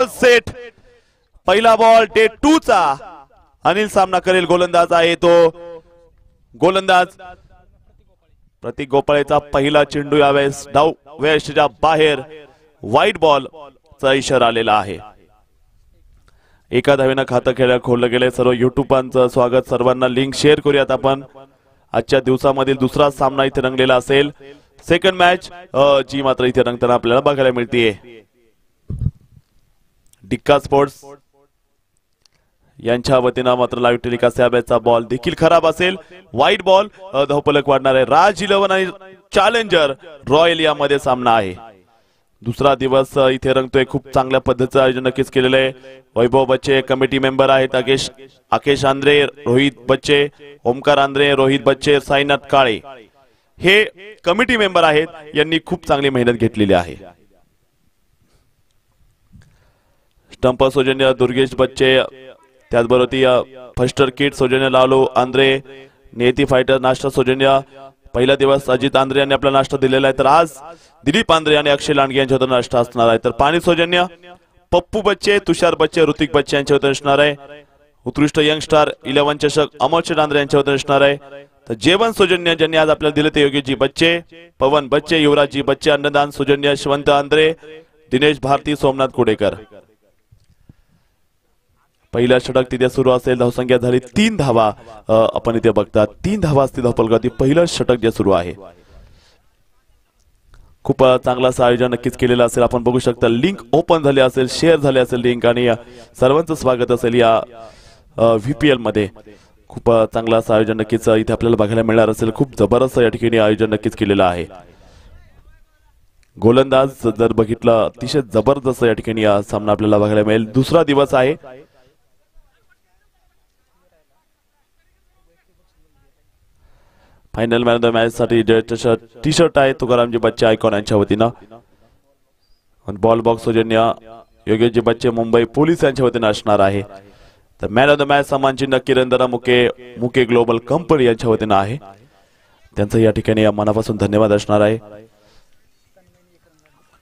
First set पहिला ball day 2 चा अनिल सामना करेल गोलंदाज आहे तो गोलंदाज प्रतीक गोपाळेचा पहिला चेंडू यावेळेस डाव वेळेच्या बाहेर वाईट बॉल चा इशारा आलेला आहे। एका धावेनं खातं खोललं गेले। सर्व युट्यूबांचं स्वागत, सर्वांना लिंक शेअर करूयात आपण। आजच्या दिवसामधील दुसरा सामना इथे रंगलेला असेल, सेकंड मॅच जी मात्र इथे रंगताना आपल्याला बघायला मिळते। डिक्का स्पोर्ट्स यांच्या वतीनं मात्र लाईव्ह टेलिकास्ट या मॅचचा बॉल देखील खराब असेल, वाईट बॉल। धावफलक वाढणार आहे। राज 11 आणि चॅलेंजर रॉयल यामध्ये सामना आहे। दुसरा दिवस इथे रंगतोय। खूप चांगल्या पद्धतीचं आयोजन नक्कीच केलेलं आहे। वैभव बच्चे कमिटी मेंबर आहेत, आकेश आंद्रे, रोहित बच्चे, ओमकार आंद्रे, रोहित बच्चे, साईनाथ काळे हे कमिटी मेंबर आहेत। यांनी खूप चांगली मेहनत घेतलेली आहे। स्टंप सौजन्य दुर्गेश बच्चे, त्याचबरोबर फर्स्टर किट सौजन्य लालू आंद्रे, नेती फायटर नाश्ता सौजन्य पहिला दिवस अजित आंद्रे यांनी आपला नाश्ता दिलेला आहे, तर आज दिलीप आंद्रे आणि अक्षय लांडगे यांच्या हातून नाश्ता असणार आहे। तर पाणी सौजन्य पप्पू बच्चे, तुषार बच्चे, ऋतिक बच्चे यांच्या हातून असणार आहे। उत्कृष्ट यंग स्टार 11 चषक अमोल आंद्रे यांच्या हातून असणार आहे। तर जेवण सौजन्य ज्यांनी आज आपल्याला दिले ते योगेशजी बच्चे, पवन बच्चे, युवराजजी बच्चे, अन्नदान सौजन्य यशवंत आंद्रे, दिनेश भारती, सोमनाथ कुडेकर। पहिला षटक तिथे सुरू असेल। धावसंख्या झाली 3 धावा। आपण इथे बघता 3 धावा असतील धावफलकावरती। पहिलं षटक जे सुरू आहे, खूप चांगलं असं आयोजन नक्कीच केलेलं असेल। आपण बघू शकता लिंक ओपन झाले असेल, शेअर झाले असेल लिंक, आणि सर्वांचं स्वागत असेल या व्हीपीएल मध्ये। खूप चांगलं असं आयोजन नक्कीच इथे आपल्याला बघायला मिळणार असेल। खूप जबरदस्त या ठिकाणी आयोजन नक्कीच केलेलं आहे। गोलंदाज जर बघितलं अतिशय जबरदस्त या ठिकाणी सामना आपल्याला बघायला मिळेल। दुसरा दिवस आहे। Final man of the match साठी टी शर्ट आहे तुकारामजी बच्चे आयकॉन यांच्या वतीनं। बॉल बॉक्स सौजन्य योगेशजी बच्चे मुंबई पोलीस यांच्या वतीनं असणार आहे। तर मॅन ऑफ द मॅच सन्मान चिन्ह किरंदरा मुके ग्लोबल कंपनी यांच्या वतीनं आहे। त्यांचं या ठिकाणी मनापासून धन्यवाद असणार आहे।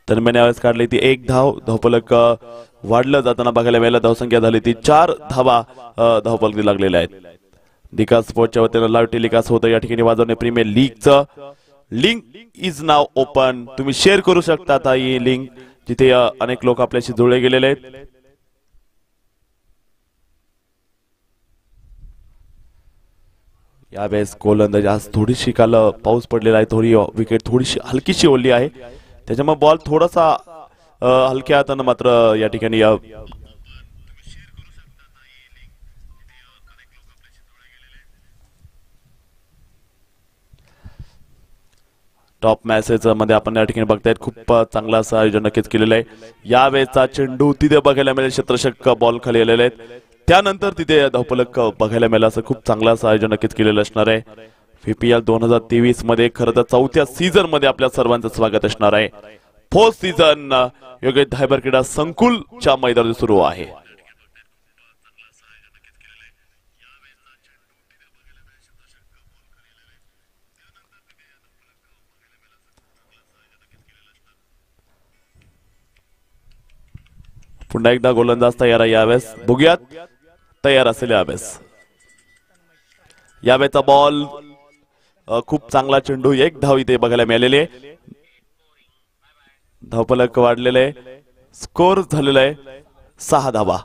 तन्मयने यावेळेस काढली ती 1 धाव। धावफलक वाढलं जाताना बघायला मिळालं। धावसंख्या झाली ती 4 धावा धावफलक लागलेल्या आहेत। डिका स्पोर्टच्या वतीनं लाईव्ह टेलिकास्ट होतं या ठिकाणी वाजवणे प्रीमियर लीगचं। लिंक इज नाव ओपन, तुम्ही शेअर करू शकता आता ही लिंक, जिथे अनेक लोक आपल्याशी जुळले गेलेले आहेत। यावेळेस गोलंदाज आज थोडीशी काल पाऊस पडलेला आहे, थोडी विकेट थोडीशी हलकीशी ओढली आहे, त्याच्यामुळे बॉल थोडासा हलक्या हातानं मात्र या ठिकाणी टॉप मॅसेज मध्ये आपण या ठिकाणी बघतायत। खूप चांगला असं आयोजन नक्कीच केलेलं आहे। यावेळेचा चेंडू तिथे बघायला मिळेल, क्षेत्ररक्षक बॉल खाली आलेले आहेत, त्यानंतर तिथे धावफलक बघायला मिळेल। असं खूप चांगलं असं आयोजन नक्कीच केलेलं असणार आहे। व्हीपीएल 2023 मध्ये खरं तर 4थ्या सीझन मध्ये आपल्या सर्वांचं स्वागत असणार आहे। 4th सीझन योगेश धायबर क्रीडा संकुलच्या मैदानात सुरू आहे। पुन्हा एकदा गोलंदाज तयार आहे यावेळेस, बघूयात तयार असेल यावेळेस। यावेळेचा बॉल खूप चांगला चेंडू, 1 धाव इथे बघायला मिळालेले। धावफलक वाढलेले, स्कोर झालेला आहे 6 धावा।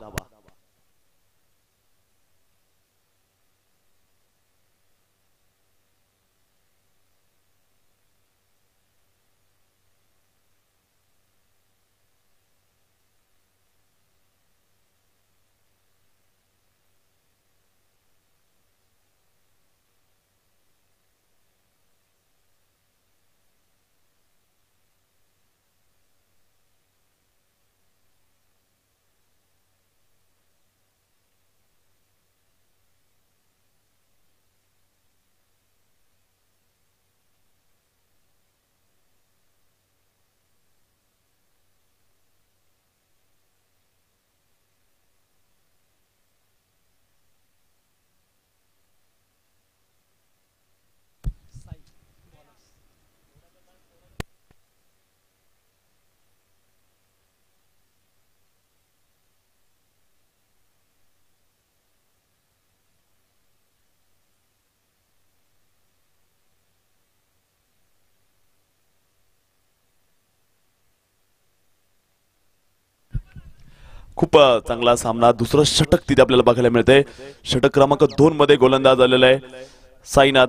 खूप चांगला सामना, दुसरं षटक तिथे आपल्याला बघायला मिळतंय। षटक क्रमांक 2 मध्ये गोलंदाज आलेला आहे साईनाथ।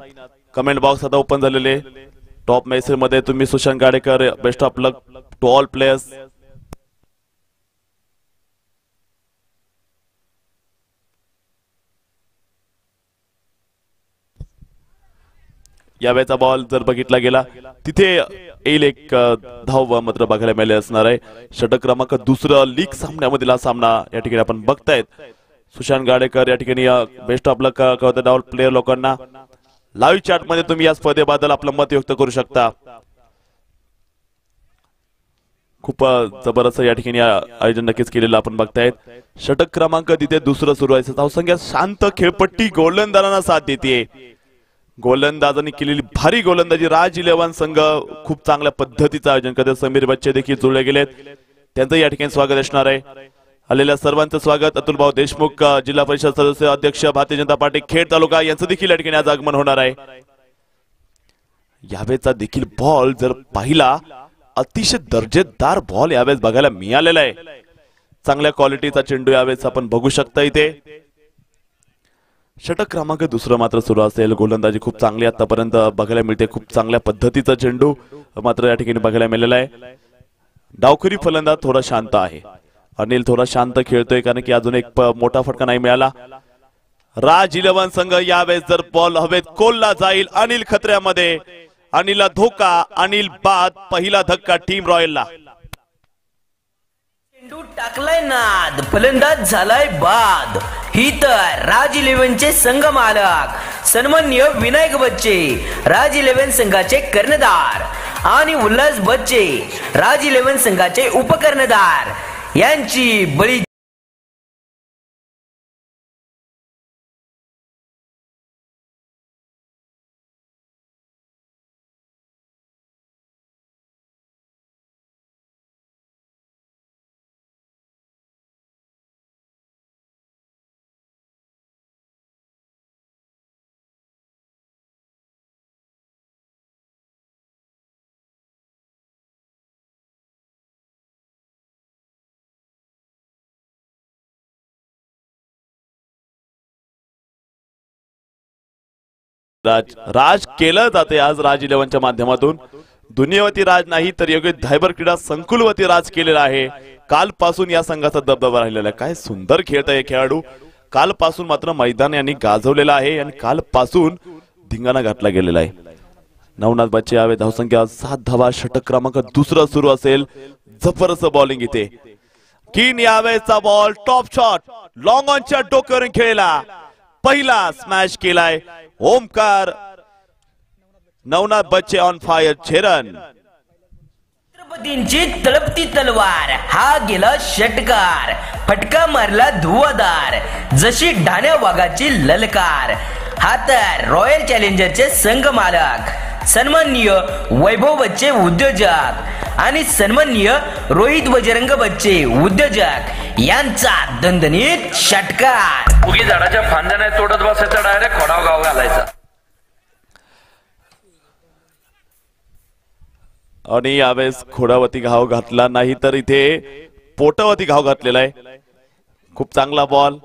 कमेंट बॉक्स आता ओपन झालेले, टॉप मेसेज मध्ये तुम्ही Sushant Gadekar, best of luck to all players. यावेळेचा बॉल जर बघितला गेला तिथे येईल एक धाव मात्र बघायला मिळाले असणार आहे। षटक क्रमांक 2 लीग सामन्यामधील हा सामना या ठिकाणी आपण बघतायत। सुशांत गाडेकर या ठिकाणी बेस्ट ऑफ लक कळवतात ऑल प्लेयर लोकांना। लाईव्ह चॅट मध्ये तुम्ही या स्पर्धेबद्दल आपलं मत व्यक्त करू शकता। खूप जबरदस्त या ठिकाणी आयोजन नक्कीच केलेलं आपण बघतायत। षटक क्रमांक तिथे 2 सुरू आहे, धावसंख्या शांत, खेळपट्टी गोलंदाजांना साथ देते। गोलंदाजांनी केलेली भारी गोलंदाजी, राज 11 संघ खूप चांगल्या पद्धतीचं आयोजन करते। समीर बच्चे देखील जुळले गेलेत, त्यांचं या ठिकाणी स्वागत असणार आहे। आलेल्या सर्वांचं स्वागत। अतुल भाऊ देशमुख जिल्हा परिषद सदस्य अध्यक्ष भारतीय जनता पार्टी खेड तालुका यांचं देखील या ठिकाणी आज आगमन होणार आहे। यावेळेचा देखील बॉल जर पाहिला अतिशय दर्जेदार बॉल यावेळेस बघायला मिळालेला आहे। चांगल्या क्वालिटीचा चेंडू यावेळेस आपण बघू शकता इथे। षटक क्रमांक 2 मात्र सुरू असेल, गोलंदाजी खूप चांगली आतापर्यंत बघायला मिळते। खूप चांगल्या पद्धतीचा चेंडू मात्र या ठिकाणी बघायला मिळालेला आहे। डावखुरी फलंदाज थोडा शांत आहे, अनिल थोडा शांत खेळतोय कारण की अजून एक मोठा फटका नाही मिळाला। राज 11 संघ यावेळेस जर बॉल हवेत कोलला जाईल, अनिल खतऱ्यामध्ये, अनिलला धोका, अनिल बाद, पहिला धक्का टीम रॉयलला। चेंडू टाकलाय नाद, फलंदाज झालाय बाद। ही तर राज 11 चे संघ मालक सन्माननीय विनायक बच्चे, राज 11 संघाचे कर्णधार, आणि उल्हास बच्चे, राज 11 संघाचे उपकर्णधार यांची बळी राज केलं जाते आज राज 11च्या माध्यमातून। दुनियावती राज नाही तर योग्य धायबर क्रीडा संकुलवती राज केलेला आहे। कालपासून या संघाचा दबदबा राहिलेला आहे। काय सुंदर खेळताय खेळाडू, कालपासून मात्र मैदान यांनी गाजवलेला आहे आणि कालपासून धिंगाणा घातला गेलेला आहे। नवनाथ बच्चे यावे, धावसंख्या 7 धावा। षटक क्रमांक 2 सुरू असेल, जबरदस्त बॉलिंग इथे। किन यावेचा बॉल टॉप शॉट लॉंग ऑनच्या डोक्यावरून खेळला, पहिला स्मॅश केलाय ओमकार। नवनाथ बच्चे ऑन फायर, 6 रन। छत्रपतींची तळपती तलवार, हा गेला षटकार, फटका मारला धुवाधार, जशी ढाण्या वाघाची ललकार। हा तर रॉयल चॅलेंजरचे संघ मालक सन्माननीय वैभव बच्चे उद्योजक आणि सन्माननीय रोहित बजरंग बच्चे उद्योजक यांचा दणदणीत षटकार। उगी झाडाच्या फांद्या नाही तोडत बसायचा, डायरेक्ट खोडाव गाव घालायचा। आणि यावेळेस खोडावती घाव घातला नाही तर इथे पोटावती घाव घातलेला आहे। खूप चांगला बॉल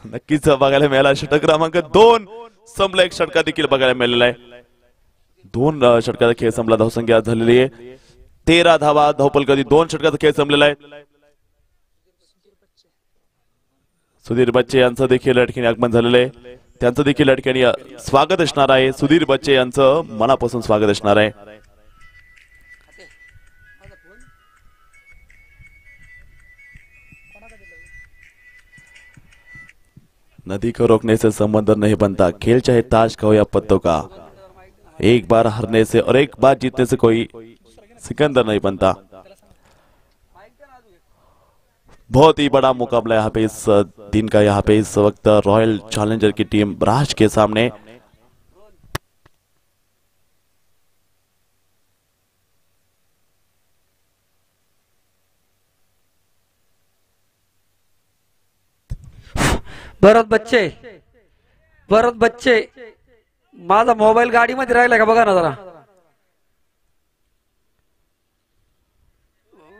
नक्कीच बघायला मिळाला। षटक क्रमांक 2 संपला, एक षटका देखील बघायला मिळालेला आहे। 2 षटकाचा खेळ संपला, धावसंख्या झालेली आहे 13 धावा। धावपल कधी 2 षटकाचा खेळ संपलेला आहे। सुधीर बच्चे यांचं देखील या ठिकाणी आगमन झालेलं आहे, त्यांचं देखील या ठिकाणी स्वागत असणार आहे। सुधीर बच्चे यांचं मनापासून स्वागत असणार आहे। नदी को रोकने से समंदर नहीं बनता, खेल चाहे ताश का हो या पत्तों का, एक बार हारने से और एक बार जीतने से कोई सिकंदर नहीं बनता। बहुत ही बड़ा मुकाबला यहाँ पे इस दिन का, यहाँ पे इस वक्त रॉयल चैलेंजर की टीम राज के सामने। भरत बच्चे माझा मोबाईल गाडीमध्ये राहिला का बघा ना जरा।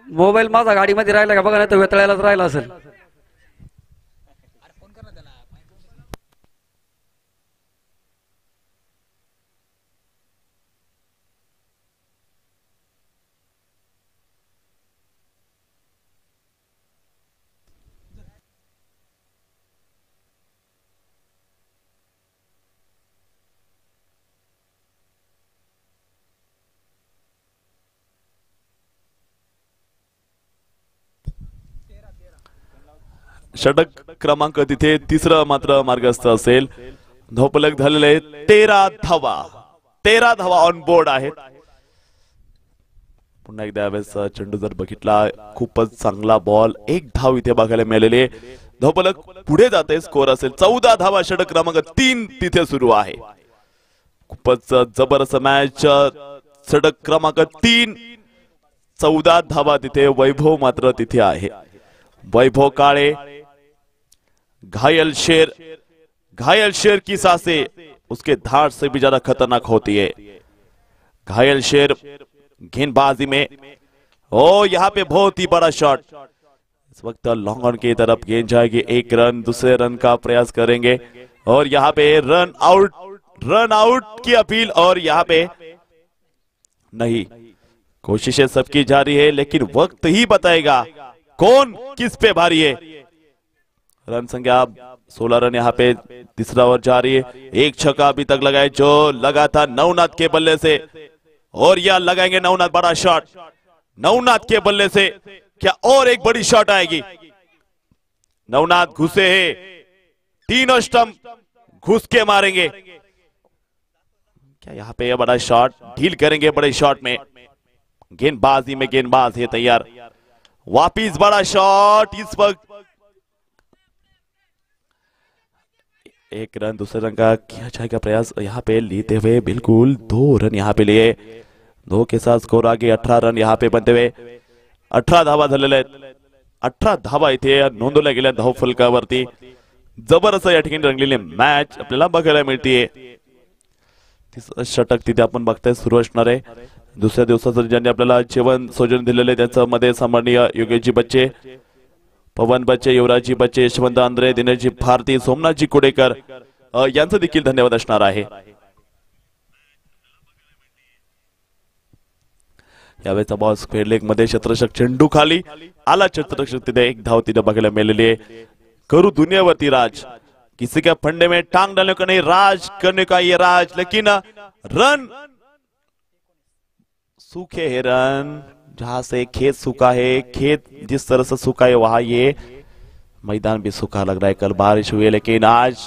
मोबाईल माझा गाडीमध्ये राहिला का बघा, नाही तर वेतळायलाच राहिला असेल. षटक क्रमांक तिथे तिसरा मात्र मार्गस्थ असेल. धावफलक झालेले 13 धावा. 13 धावा ऑन बोर्ड आहेत. पुन्हा एकदा यावेळेस चेंडू जर बघितला, खूपच चांगला बॉल, 1 धाव इथे बघायला मिळालेले. धावफलक पुढे जाते. स्कोर असेल 14 धावा. षटक क्रमांक 3 तिथे सुरू आहे. खूपच जबरदस्त मॅच. षटक क्रमांक 3, 14 धावा तिथे. वैभव मात्र तिथे आहे. वैभव काळे, घायल शेर की सांसें उसके धार से भी ज्यादा खतरनाक होती है. घायल शेर गेंदबाजी में, ओ यहाँ पे बहुत ही बड़ा शॉट. इस वक्त लॉन्ग ऑन की तरफ गेंद जाएगी. 1 रन, दूसरे रन का प्रयास करेंगे और यहाँ पे रन आउट की अपील. और यहाँ पे नहीं, कोशिशें सबकी जारी है, लेकिन वक्त ही बताएगा कौन किस पे भारी है. रन संख्या 16 रन यहाँ पे तीसरा ओवर जारी है. 1 छक्का अभी तक लगाए जो लगा था नवनाथ के बल्ले से, और यह लगाएंगे नवनाथ. बड़ा शॉट नवनाथ के बल्ले से. क्या और एक बड़ी शॉट आएगी? नवनाथ घुसे हैं, तीनों स्टंप घुस के मारेंगे. क्या यहाँ पे बड़ा शॉट डील करेंगे? बड़े शॉट में गेंदबाजी में गेंदबाज है तैयार. वापिस बड़ा शॉट. इस वक्त 1 रन, दूसरे रन का किया जाएगा प्रयास यहाँ पे लेते हुए. बिल्कुल 2 रन यहाँ पे लिए. 2 के साथ स्कोर आगे 18 रन यहाँ पे बनते हुए. 18 धावा झालेले आहेत. 18 धावा इथे नोंदवल्या गेल्या धावफलकावरती. जबरदस्त या ठिकाणी रंगलेली मॅच आपल्याला बघायला मिळतीये. षटक तिथे आपण बघताय सुरू असणार आहे. दुसऱ्या दिवसाचं ज्यांनी आपल्याला जेवण सौजन्य दिलेले त्यांच्यामध्ये सन्माननीय योगेशजी बच्चे, पवन बच्चे, युवराजजी बच्चे, यशवंत आंद्रे, दिनेशजी भारती, सोमनाथजी कुडेकर यांचं देखील धन्यवाद असणार आहे. यावेळेचा बॉल स्क्वेअर लेग मध्ये क्षेत्ररक्षक चेंडू खाली आला. क्षेत्ररक्षक तिथे 1 धाव तिथे बघायला मिळालेली आहे. करू दुनियावरती राज, किसी के फंडे में टांग डालने का नहीं, राज करने का ये राज. लेकिन रन सूखे है. रन जहां से खेत सूखा है, खेत जिस तरह से सूखा है वहां ये मैदान भी सूखा लग रहा है. कल बारिश हुई है लेकिन आज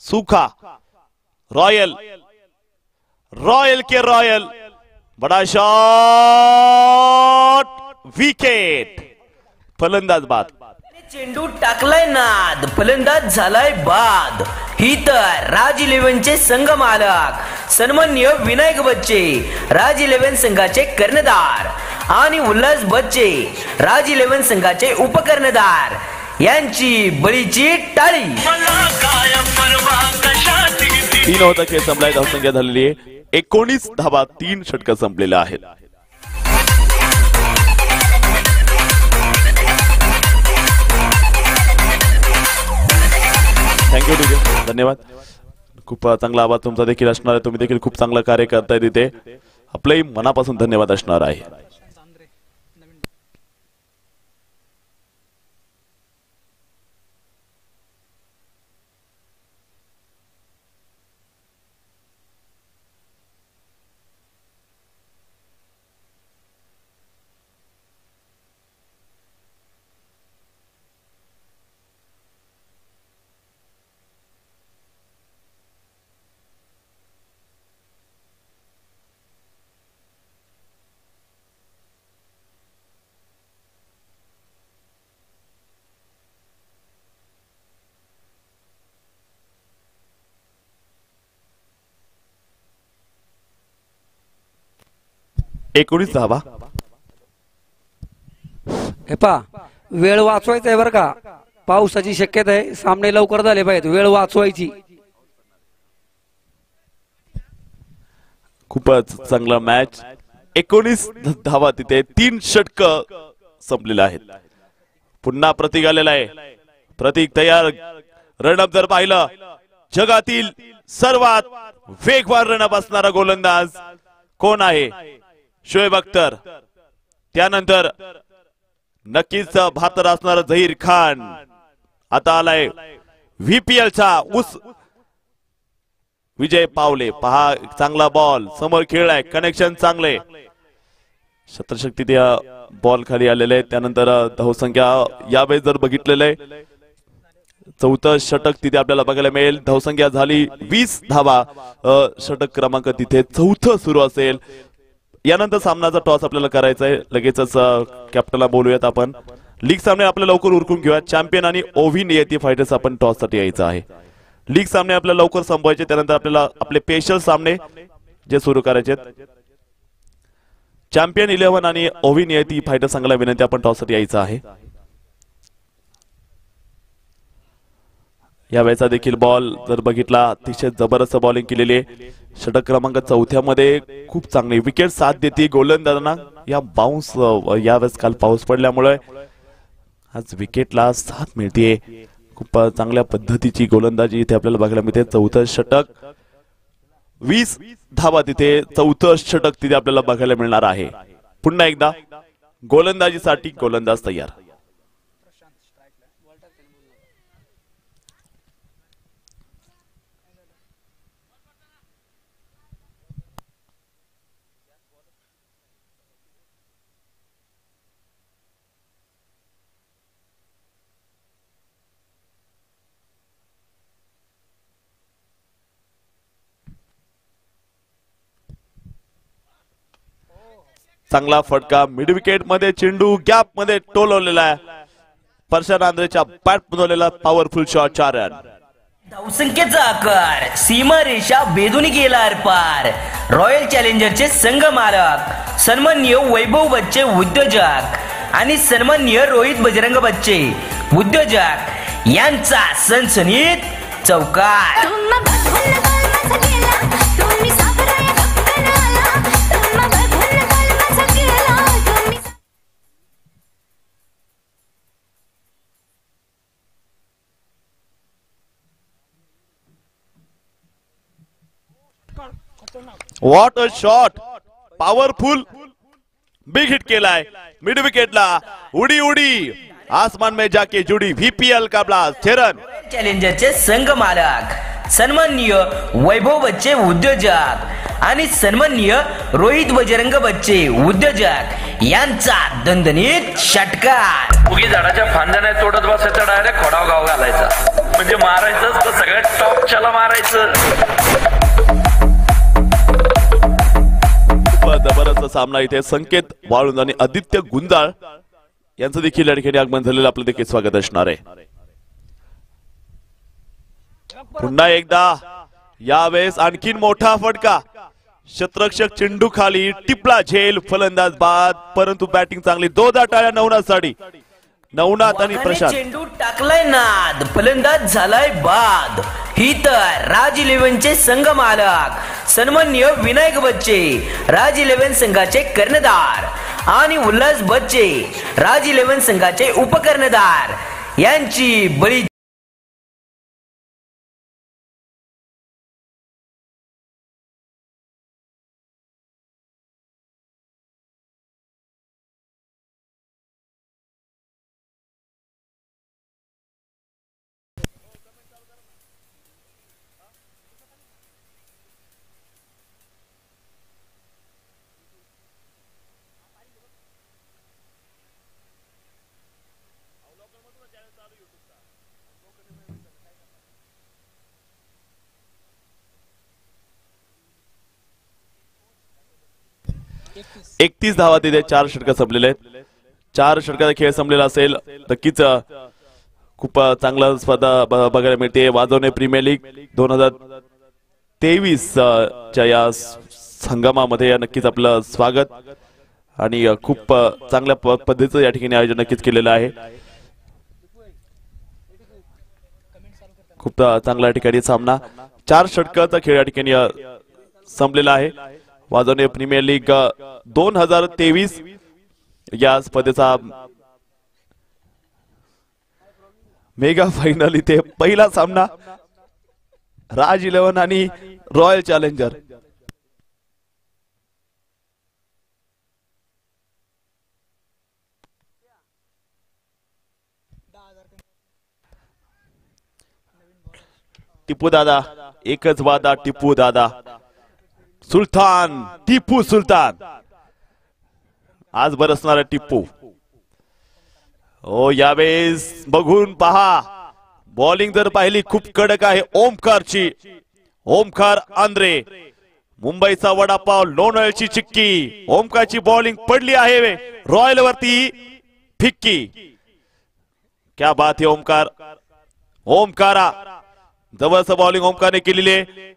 सूखा. रॉयल के रॉयल, बड़ा शॉट, विकेट. फलंदाज बाद. चेंडू टाकलाय नाद, फलंदाज झालाय बाद. ही तर राज 11चे संघ मालक सन्माननीय विनायक बच्चे, राज 11 संघाचे कर्णधार, आणि उल्हास बच्चे, राज 11 संघाचे उपकर्णधार यांची बळीची टाळी. 3 ओव्हर खेळ संपलाय. धावसंख्या झालेली आहे 19 धावा. 3 षटक संपलेल्या आहेत. थँक्यू. ठीक आहे, धन्यवाद. खूप चांगला आवाज तुमचा देखील असणार आहे. तुम्ही देखील खूप चांगलं कार्य करताय तिथे. आपलंही मनापासून धन्यवाद असणार आहे. एकोणीस धावा. हे पा वेळ वाचवायचा आहे बरं का. पावसाची शक्यता आहे. सामने लवकर झाले पाहिजेत. वेळ वाचवायची. खूपच चांगला मॅच. 19 धावा तिथे 3 षटक संपलेले आहेत. पुन्हा प्रतीक आलेला आहे. प्रतीक तयार. रणअप जर पाहिलं जगातील सर्वात वेगवान रणअप असणारा गोलंदाज कोण आहे? शोएब अख्तर. त्यानंतर नक्कीच भारतात असणारा झहीर खान. आता आलाय VPL चा विजय पावले. पहा चांगला बॉल समोर खेळलाय. कनेक्शन चांगले. शत्रशक्ती त्या बॉल खाली आलेले आहे. त्यानंतर धावसंख्या यावेळेस जर बघितलेलं आहे चौथं षटक तिथे आपल्याला बघायला मिळेल. धावसंख्या झाली 20 धावा. षटक क्रमांक तिथे चौथं सुरू असेल. यानंतर सामनाचा टॉस आपल्याला करायचा आहे. लगेचच कॅप्टनला बोलूयात आपण. लीग सामने आपल्याला लवकर उरकून घेऊया. चॅम्पियन आणि ओव्ही नियती फायटर्स आपण टॉस साठी यायचं आहे. लीग सामने आपल्याला लवकर संपवायचे. त्यानंतर आपल्याला आपले स्पेशल सामने जे सुरू करायचे. चॅम्पियन 11 आणि ओव्ही नियती फायटर संघाला विनंती आपण टॉस साठी यायचं आहे. या वेळेचा देखील बॉल जर बघितला अतिशय जबरदस्त बॉलिंग केलेली आहे. षटक क्रमांक 4 मध्ये खूप चांगली विकेट साथ देते गोलंदाजांना. या बाउन्स यावेळेस काल पाऊस पडल्यामुळे आज विकेटला साथ मिळते. खूप चांगल्या पद्धतीची गोलंदाजी इथे आपल्याला बघायला मिळते. चौथं षटक 20 धावा तिथे. चौथं षटक तिथे आपल्याला बघायला मिळणार आहे. पुन्हा एकदा गोलंदाजीसाठी गोलंदाज तयार. चांगला फटका मिड विकेट मध्ये. चेंडू गॅप मध्ये टोलवलेला आहे. परशान आंद्रेच्या बॅट बनवलेला पॉवरफुल शॉट. 4 रन. धावसंख्येचा आकार सीमा रेषा भेदून गेला आरपार. रॉयल चॅलेंजरचे संघ मालक सन्माननीय वैभव बच्चे उद्योजक आणि सन्माननीय रोहित बजरंग बच्चे उद्योजक यांचा सनसनीत चौकार. What a shot. Powerful big hit केलाय मिड विकेटला. उडी उडी आसमान में जाके जुडी. VPL का ब्लास्ट. 6 रन. चॅलेंजरचे संघ मालक सन्माननीय वैभव बच्चे उद्योजक आणि सन्माननीय रोहित बजरंग बच्चे उद्योजक यांचा दणदणीत षटकार. उगी झाडाच्या फांद्या नाही तोडत बसायचं. डायरेक्ट खोडाव गाव घालायचा. म्हणजे मारायचं तर सगळ्यात टॉपच्याला मारायचं. जबरदस्त सामना इथे. संकेत वाळुंज आणि आदित्य गुंजाळ यांचं देखील या ठिकाणी आगमन झालेलं आपलं देखील स्वागत असणार आहे. पुन्हा एकदा यावेळेस आणखीन मोठा फटका. शतरक्षक चेंडू खाली टिपला झेल. फलंदाज बाद. परंतु बॅटिंग चांगली. 2 टाळ्या नवनाथसाठी. नवनाथ आणि प्रशांत. चेंडू टाकलाय नाद. फलंदाज झालाय बाद. ही तर राज 11चे संघ मालक सन्माननीय विनायक बच्चे राज 11 संघाचे कर्णधार आणि उल्हास बच्चे राज 11 संघाचे उपकर्णधार यांची बळी. एकतीस धावा तिथे. 4 षटक संपलेले आहेत. 4 षटकाचा खेळ संपलेला असेल. नक्कीच खूप चांगला स्पर्धा बघायला मिळते. वाजवणे प्रीमियर लीग 2023 च्या या संगमामध्ये नक्कीच आपलं स्वागत आणि खूप चांगल्या पद्धतीचं या ठिकाणी आयोजन नक्कीच केलेलं आहे. खूप चांगला या ठिकाणी सामना. 4 षटकाचा खेळ या ठिकाणी संपलेला आहे. वाजवणे प्रीमियर लीग 2023 या स्पर्धेचा मेगा फायनल इथे पहिला सामना राज 11 आणि रॉयल चॅलेंजर. टिपू दादा एकच वादा, टिपू दादा सुलतान, टिपू सुलतान आज बरसणारा टिपू. ओ यावेळेस बघून पहा, बॉलिंग जर पाहिली खूप कडक आहे ओमकारची. ओमकार आंद्रे, मुंबईचा वडापाव, लोणावळ्याची चिक्की. ओमकारची बॉलिंग पडली आहे रॉयल वरती फिक्की. क्या बात आहे ओमकार. ओमकारा जवळचं बॉलिंग ओमकारने केलेली आहे.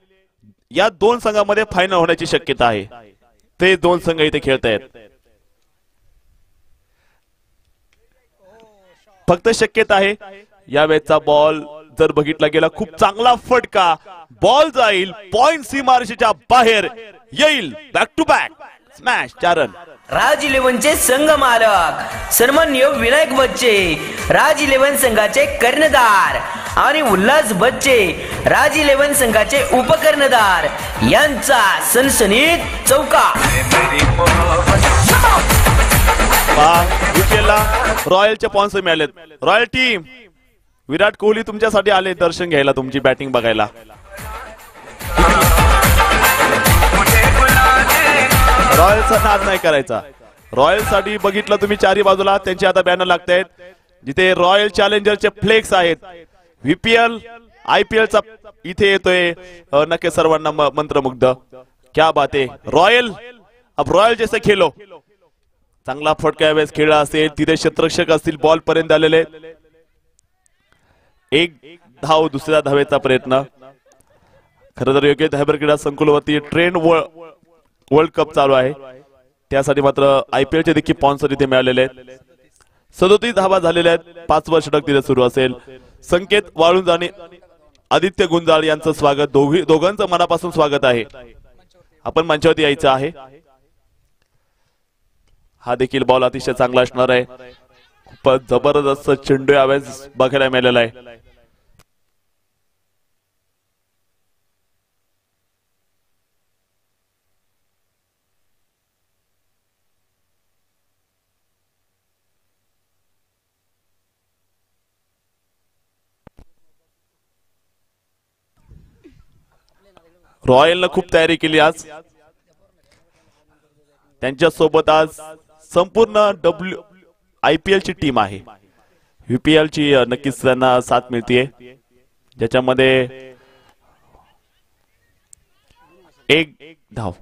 या दोन संघांमध्ये फायनल होण्याची शक्यता आहे. ते दोन संघ इथे खेळत आहेत. फक्त शक्यता आहे यावेळेचा बॉल जर बघितला गेला खूप चांगला फटका, बॉल जाईल पॉइंट सीमारेषेच्या बाहेर येईल. Back to back smash 4 run. Raj 11 चे संघ मालक सन्माननीय विनायक बच्चे, राज 11 संघाचे कर्णधार, आणि उल्हास बच्चे, राज 11 संघाचे उपकर्णधार यांचा सनसनीत चौकार. रॉयलचे sponsor मिळालेत. Royal team Virat Kohli तुमच्यासाठी आले दर्शन घ्यायला, तुमची बॅटिंग बघायला. रॉयलचा नाद नाही करायचा. रॉयल साठी बघितलं तुम्ही चारी बाजूला त्यांची आता बॅनर लागतायत जिथे रॉयल चॅलेंजरचे फ्लेक्स आहेत. व्हीपीएल IPL चा इथे येतोय. नक्की सर्वांना मंत्रमुग्ध. क्या बात आहे. रॉयल अब रॉयल जैसे खेलो. चांगला फटका यावेळेस खेळला असेल. तिथे क्षेत्ररक्षक असतील बॉल पर्यंत आलेले. एक धाव दुसऱ्या धावेचा प्रयत्न. खरं तर योग्य धायबर क्रीडा संकुलवरती ट्रेंड वर्ल्ड कप चालू आहे. त्यासाठी मात्र IPL चे देखील स्पॉन्सर इथे मिळालेले आहेत. 37 धावा झालेल्या आहेत. 5वा षटक तिथे सुरू असेल. संकेत वाळुंज आणि आदित्य गुंजाळ यांचं स्वागत, दोघांचं मनापासून स्वागत आहे. आपण मंचावरती यायचं आहे. हा देखील बॉल अतिशय चांगला असणार आहे. खूपच जबरदस्त चेंडू यावेळेस बघायला मिळालेला आहे. रॉयलनं खूप तयारी केली आज. त्यांच्या सोबत आज संपूर्ण IPL ची टीम आहे. VPL ची नक्कीच त्यांना साथ मिळते, ज्याच्यामध्ये एक धाव.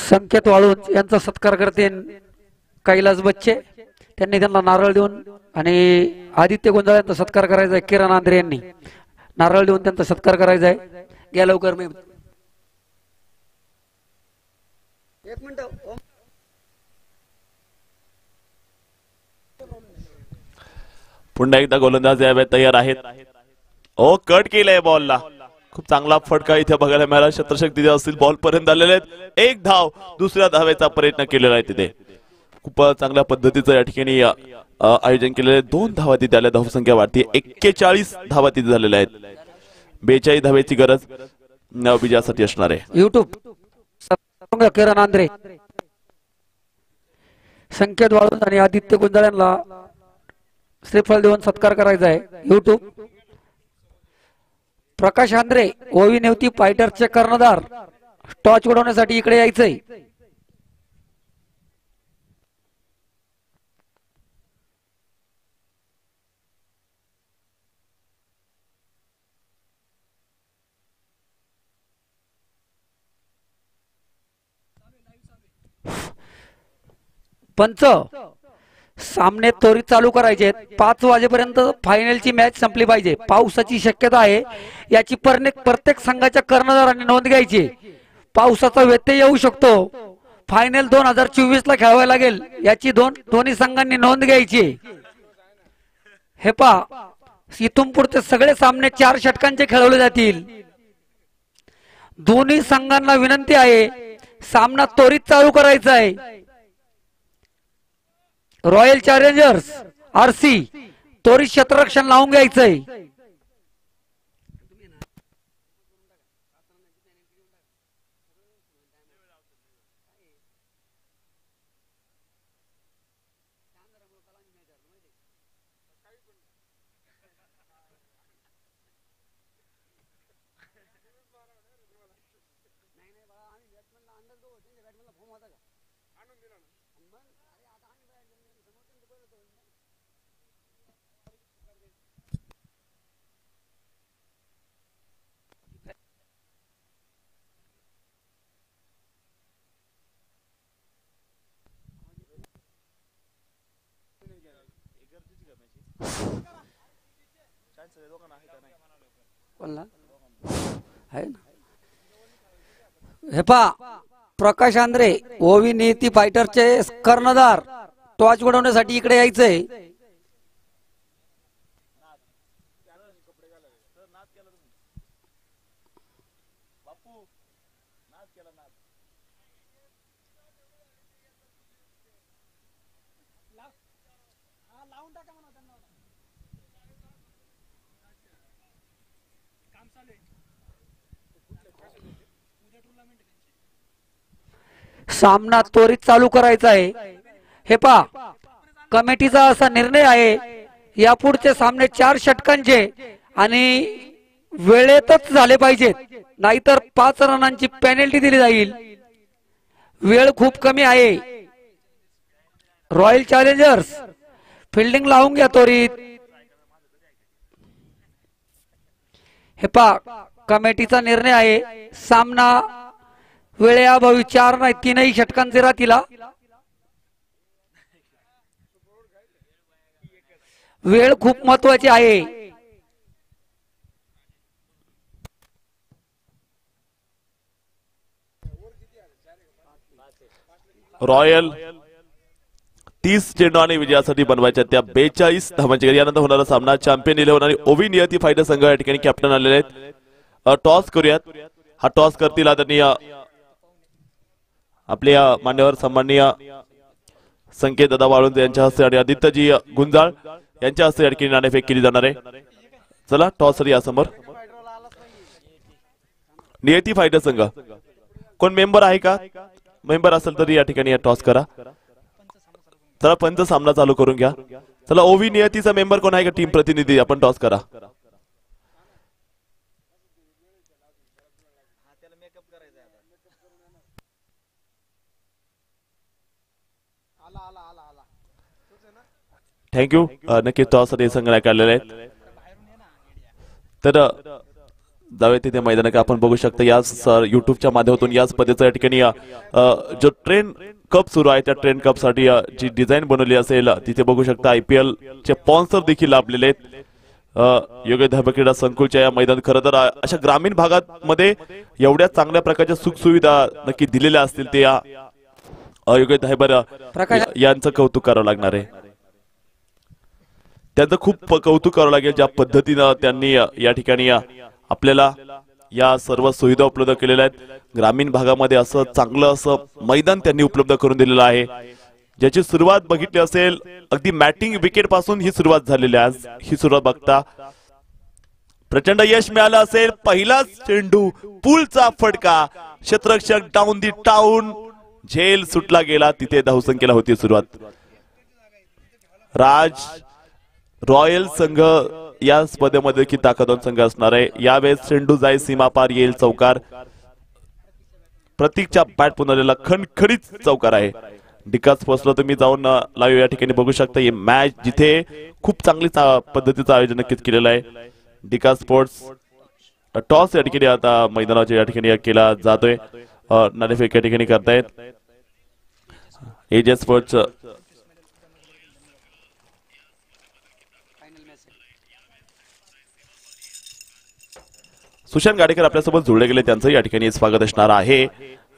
संकेत वाळुंज यांचा सत्कार करते कैलास बच्चे. त्यांनी त्यांना नारळ देऊन, आणि आदित्य गुंजाळ यांचा सत्कार करायचा आहे. किरण आंद्रे यांनी नारळ देऊन त्यांचा सत्कार करायचा आहे. घ्या लवकर. मी एक मिनिट. पुन्हा एकदा गोलंदाज यावेळी तयार आहेत. ओ कट केलंय बॉलला. खूप चांगला फटका इथे बघायला मिळाला. क्षेत्ररक्षक तिथे असतील बॉल पर्यंत आलेले आहेत. एक धाव दुसऱ्या धावेचा प्रयत्न केलेला आहे. तिथे खूप चांगल्या पद्धतीचं या ठिकाणी आयोजन केलेले. 2 धावा तिथे आल्या. धावसंख्या वाढती. 41 धावा तिथे झालेल्या आहेत. 42 धावेची गरज विजयासाठी असणार आहे. युट्यूब किरण आंद्रे, संकेत वाळुंज आणि आदित्य गुंजाळ यांना श्रीफळ देऊन सत्कार करायचा आहे. युट्यूब प्रकाश आंद्रे, ओवी नेवती फायटरचे कर्णधार, टॉच उडवण्यासाठी इकडे यायचंय. पंच सामने त्वरित चालू करायचे. 5 वाजेपर्यंत फायनलची मॅच संपली पाहिजे. पावसाची शक्यता आहे, याची प्रत्येक संघाच्या कर्णधारांनी नोंद घ्यायची. पावसाचा व्यत्यय येऊ शकतो. फायनल 2024 ला खेळवायला लागेल, याची दोन्ही संघांनी नोंद घ्यायची. हे पहा, इथून पुढचे सगळे सामने 4 षटकांचे खेळवले जातील. दोन्ही संघांना विनंती आहे, सामना त्वरित चालू करायचा आहे. रॉयल चॅलेंजर्स आरसी त्वरित क्षेत्ररक्षण लावून घ्यायचंय. हे पा प्रकाश आंद्रे ओवी नेती फायटरचे कर्णधार टॉर्च उडवण्यासाठी इकडे यायचंय. सामना त्वरित चालू करायचा आहे. हे पा कमिटीचा असा निर्णय आहे यापुढचे सामने 4 षटकांचे आणि वेळेतच झाले पाहिजेत, नाहीतर 5 रनांची पेनल्टी दिली जाईल. वेळ खूप कमी आहे. रॉयल चॅलेंजर्स फिल्डिंग लावून घ्या त्वरित. हे पा कमिटीचा निर्णय आहे सामना वेळेअभावी 4 नाही 3ही षटकांचे राहतील. वेळ खूप महत्वाची आहे. रॉयल 30 चेंडू आणि विजयासाठी बनवायच्या त्या 42 धावांची. यानंतर होणारा सामना चॅम्पियन 11 आणि ओवी नियती फायटर संघ या ठिकाणी कॅप्टन आलेले आहेत. टॉस करूयात. हा टॉस करतील आदरणीय आपल्या मान्यवर सन्माननीय संकेत दादा वाळुंज यांच्या हस्ते आणि आदित्यजी गुंजाळ यांच्या हस्ते या ठिकाणी नाणेफेक केली जाणार आहे. चला टॉस या समोर नियती फायटर संघ कोण मेंबर आहे का? मेंबर असेल तरी या ठिकाणी टॉस करा. चला पंच सामना चालू करून घ्या. चला ओवी नियतीचा मेंबर कोण आहे का? टीम प्रतिनिधी आपण टॉस करा. थँक्यू. नक्की टॉस संघ काढलेले आहेत. तर जाऊया तिथे मैदानात आपण बघू शकता याच युट्यूबच्या माध्यमातून याच पद्धतीच्या या ठिकाणी जो ट्रेन कप सुरू आहे त्या ट्रेन कप साठी जी डिझाईन बनवली असेल तिथे बघू शकता IPL चे स्पॉन्सर देखील लाभलेले आहेत. योग्य धाबा क्रीडा संकुलच्या या मैदान खरं तर अशा ग्रामीण भागात मध्ये एवढ्या चांगल्या प्रकारच्या सुखसुविधा नक्की दिलेल्या असतील ते योग्य धाबर यांचं कौतुक करावं लागणार आहे. त्यांचं खूप कौतुक करावं लागेल ज्या पद्धतीनं त्यांनी या ठिकाणी आपल्याला या सर्व सुविधा उपलब्ध केलेल्या आहेत. ग्रामीण भागामध्ये असं चांगलं असं मैदान त्यांनी उपलब्ध करून दिलेलं आहे ज्याची सुरुवात बघितली असेल अगदी मॅटिंग विकेट पासून ही सुरुवात झालेली आहे. आज ही सुरुवात बघता प्रचंड यश मिळालं असेल. पहिलाच चेंडू पूलचा फटका क्षेत्ररक्षक डाऊन दी टाउन झेल सुटला गेला. तिथे धावसंख्येला होती सुरुवात. राज रॉयल संघ या स्पर्धेमध्ये की ताकदवान संघ असणार आहे. यावेळेस चेंडू जाई सीमा पार येईल चौकार. प्रतीकच्या बॅट पुनरलेला खणखणीत चौकार आहे. डिकास स्पोर्ट्सला तुम्ही जाऊन लाईव्ह या ठिकाणी बघू शकता. ही मॅच जिथे खूप चांगली पद्धतीचं आयोजन नक्कीच केलेलं आहे. डिकास स्पोर्ट्स टॉस या ठिकाणी आता मैदानाच्या या ठिकाणी केला जातोय. नाणेफेक या ठिकाणी करतायत एजे स्पोर्ट्स. सुशांत गाडेकर आपल्यासोबत जोडले गेले त्यांचं या ठिकाणी स्वागत असणार आहे.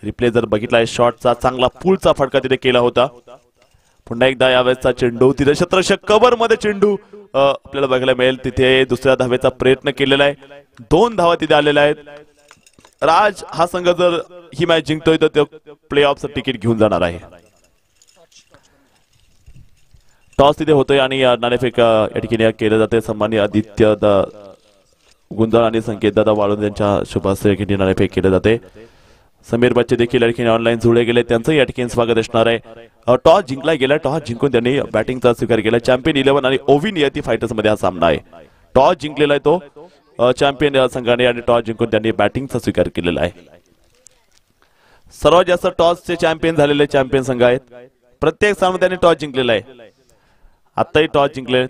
रिप्ले जर बघितलाय शॉटचा चांगला पूलचा फटका तिथे केला होता. पुन्हा एकदा यावेळेसचा चेंडू तिथे क्षेत्ररक्षक कव्हर मध्ये चेंडू आपल्याला बघायला मिळेल. तिथे दुसऱ्या धावेचा प्रयत्न केलेला आहे. 2 धावा तिथे आलेल्या आहेत. राज हा संघ जर ही मॅच जिंकतोय तर तो प्ले ऑफचं तिकीट घेऊन जाणार आहे. टॉस तिथे होतोय आणि नाणेफेक या ठिकाणी केलं जाते. सन्माननीय आदित्य गुंजाळ आणि संकेत दादा वाळून यांच्या शुभ हस्ते या ठिकाणी नाणेफेक केले जाते. समीर बच्चे देखील या ठिकाणी ऑनलाईन जुळले गेले, त्यांचं या ठिकाणी स्वागत असणार आहे. टॉस जिंकला गेला, टॉस जिंकून त्यांनी बॅटिंगचा स्वीकार केला. चॅम्पियन 11 आणि ओव्ही नियती फायटर्स मध्ये हा सामना आहे. टॉस जिंकलेला आहे तो चॅम्पियन संघाने आणि टॉस जिंकून त्यांनी बॅटिंगचा स्वीकार केलेला आहे. सर्वात जास्त टॉसचे चॅम्पियन झालेले चॅम्पियन संघ आहेत. प्रत्येक सामन्यात त्यांनी टॉस जिंकलेला आहे. आताही टॉस जिंकले.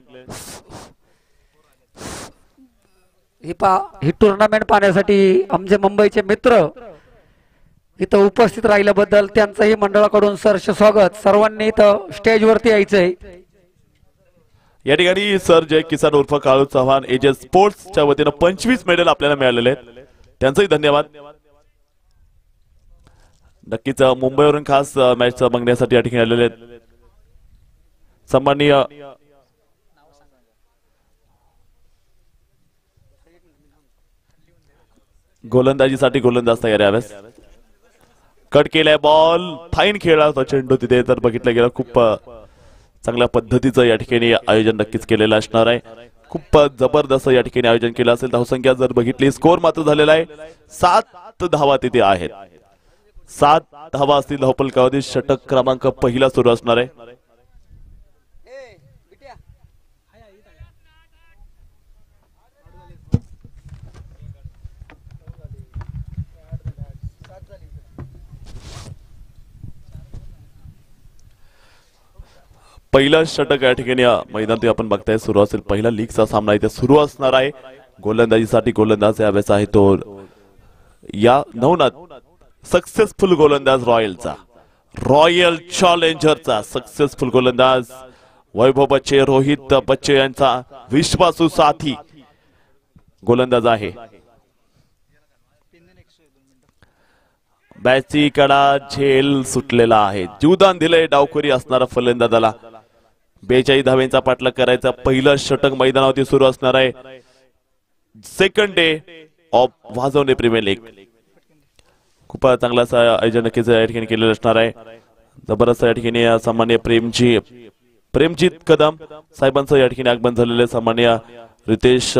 ही टुर्नामेंट पाहण्यासाठी आमचे मुंबईचे मित्र इथं उपस्थित राहिल्याबद्दल त्यांचंही मंडळाकडून सहर्ष स्वागत. सर्वांनी इथं स्टेजवरती यायचंय. या ठिकाणी सर जय किसान उर्फ काळू चव्हाण एजे स्पोर्ट्सच्या वतीनं 25 मेडल आपल्याला मिळालेले आहेत, त्यांचंही धन्यवाद. नक्कीच मुंबईवरून खास मॅच बघण्यासाठी या ठिकाणी आलेले आहेत. सन्माननीय गोलंदाजीसाठी गोलंदाज तयार यावेळेस. कट केलाय बॉल, फाईन खेळला होता चेंडू तिथे. जर बघितलं गेलं खूप चांगल्या पद्धतीचं या ठिकाणी आयोजन नक्कीच केलेलं असणार आहे. खूप जबरदस्त या ठिकाणी आयोजन केलं असेल. धावसंख्या जर बघितली, स्कोर मात्र झालेला आहे 7 धावा तिथे आहेत. 7 धावा असतील धावफलकावधी. षटक क्रमांक पहिला सुरू असणार आहे. पहिला षटक या ठिकाणी मैदानात आपण बघताय सुरू असेल. पहिला लीगचा सामना इथे सुरू असणार आहे. गोलंदाजीसाठी गोलंदाज यावेळेस आहे तो या नवनाथ सक्सेसफुल गोलंदाज रॉयलचा, रॉयल चॅलेंजरचा सक्सेसफुल गोलंदाज वैभव बच्चे, रोहित बच्चे यांचा विश्वासू साथी गोलंदाज आहे. बॅटची कडा झेल सुटलेला आहे. जीवदान दिलंय डावखोरी असणारा फलंदाजाला. 42 धावेंचा पाठलाग करायचा. पहिलं षटक मैदानावरती सुरू असणार आहे. सेकंड डे ऑफ वाजवणे प्रीमियर लीग. खूप चांगला आयोजन नक्कीच या ठिकाणी केलेलं असणार आहे. जबरदस्त या ठिकाणी सामान्य प्रेमजीत कदम साहेबांचं या ठिकाणी आगमन झालेलं. सामान्य रितेश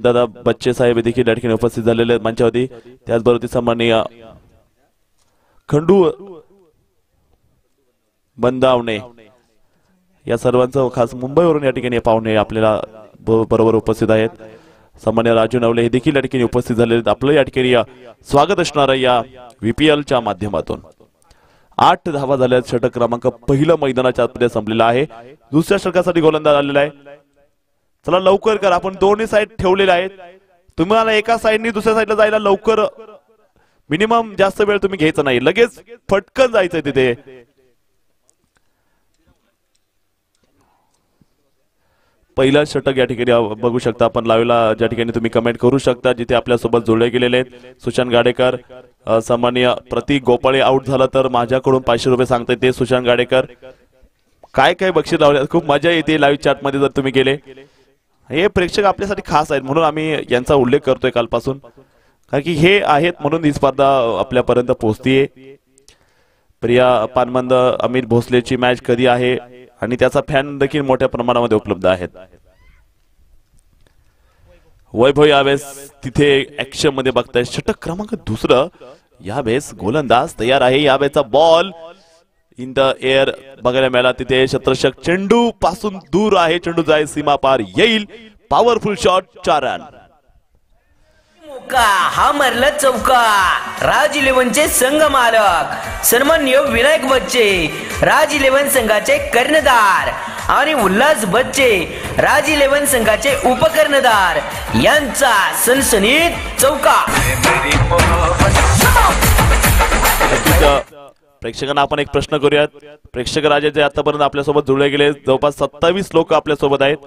दादा बच्चे साहेब देखील या ठिकाणी उपस्थित झालेले मंचावरती. त्याचबरोबर सामान्य खंडू बंदावणे या सर्वांचं खास मुंबईवरून या ठिकाणी पाहुणे आपल्याला बरोबर उपस्थित आहेत. सामान्य राजू नवले हे देखील या ठिकाणी उपस्थित झालेले आहेत. आपलं या ठिकाणी स्वागत असणार आहे या VPLच्या माध्यमातून. 8 धावा झाल्या. षटक क्रमांक पहिलं मैदानाच्या आतमध्ये संपलेलं आहे. दुसऱ्या षटकासाठी गोलंदाज आलेला आहे. चला लवकर करा. आपण दोन्ही साईड ठेवलेले आहेत. तुम्हाला एका साईडनी दुसऱ्या साईडला जायला लवकर, मिनिमम जास्त वेळ तुम्ही घ्यायचा नाही, लगेच फटकन जायचंय तिथे. पहिला षटक या ठिकाणी बघू शकता आपण लाईव्हला, ज्या ठिकाणी तुम्ही कमेंट करू शकता, जिथे आपल्यासोबत जोडले गेलेले आहेत. सुशांत गाडेकर, सामान्य प्रतीक गोपाळे आउट झाला तर माझ्याकडून 500 रुपये सांगताय ते सुशांत गाडेकर. काय काय बक्षीस लावले, खूप मजा येते लाईव्ह चॅट मध्ये जर तुम्ही गेले. हे प्रेक्षक आपल्यासाठी खास आहेत म्हणून आम्ही यांचा उल्लेख करतोय कालपासून, कारण की हे आहेत म्हणून ही स्पर्धा आपल्यापर्यंत पोहोचतीये. प्रिया पानमंद, अमित भोसलेची मॅच कधी आहे आणि त्याचा फॅन देखील मोठ्या प्रमाणामध्ये उपलब्ध आहेत. वैभव यावेळेस तिथे ऍक्शन मध्ये बघताय. षटक क्रमांक दुसरं यावेळेस गोलंदाज तयार आहे. यावेळेचा बॉल इन द एअर बघायला मिळाला. तिथे शतरक्षक चेंडू पासून दूर आहे. चेंडू जाईल सीमा पार, येईल पॉवरफुल शॉट, 4 रन. हा मारला चौका. राज 11चे संघ मालक सन्माननीय विनायक बच्चे, राज 11 संघाचे कर्णधार, आणि उल्हास बच्चे, राज 11 संघाचे उपकर्णधार यांचा सनसनीत चौका. प्रेक्षकांना आपण एक प्रश्न करूयात. प्रेक्षक राजा जे आतापर्यंत आपल्यासोबत जुळले गेले, जवळपास 27 लोक आपल्यासोबत आहेत.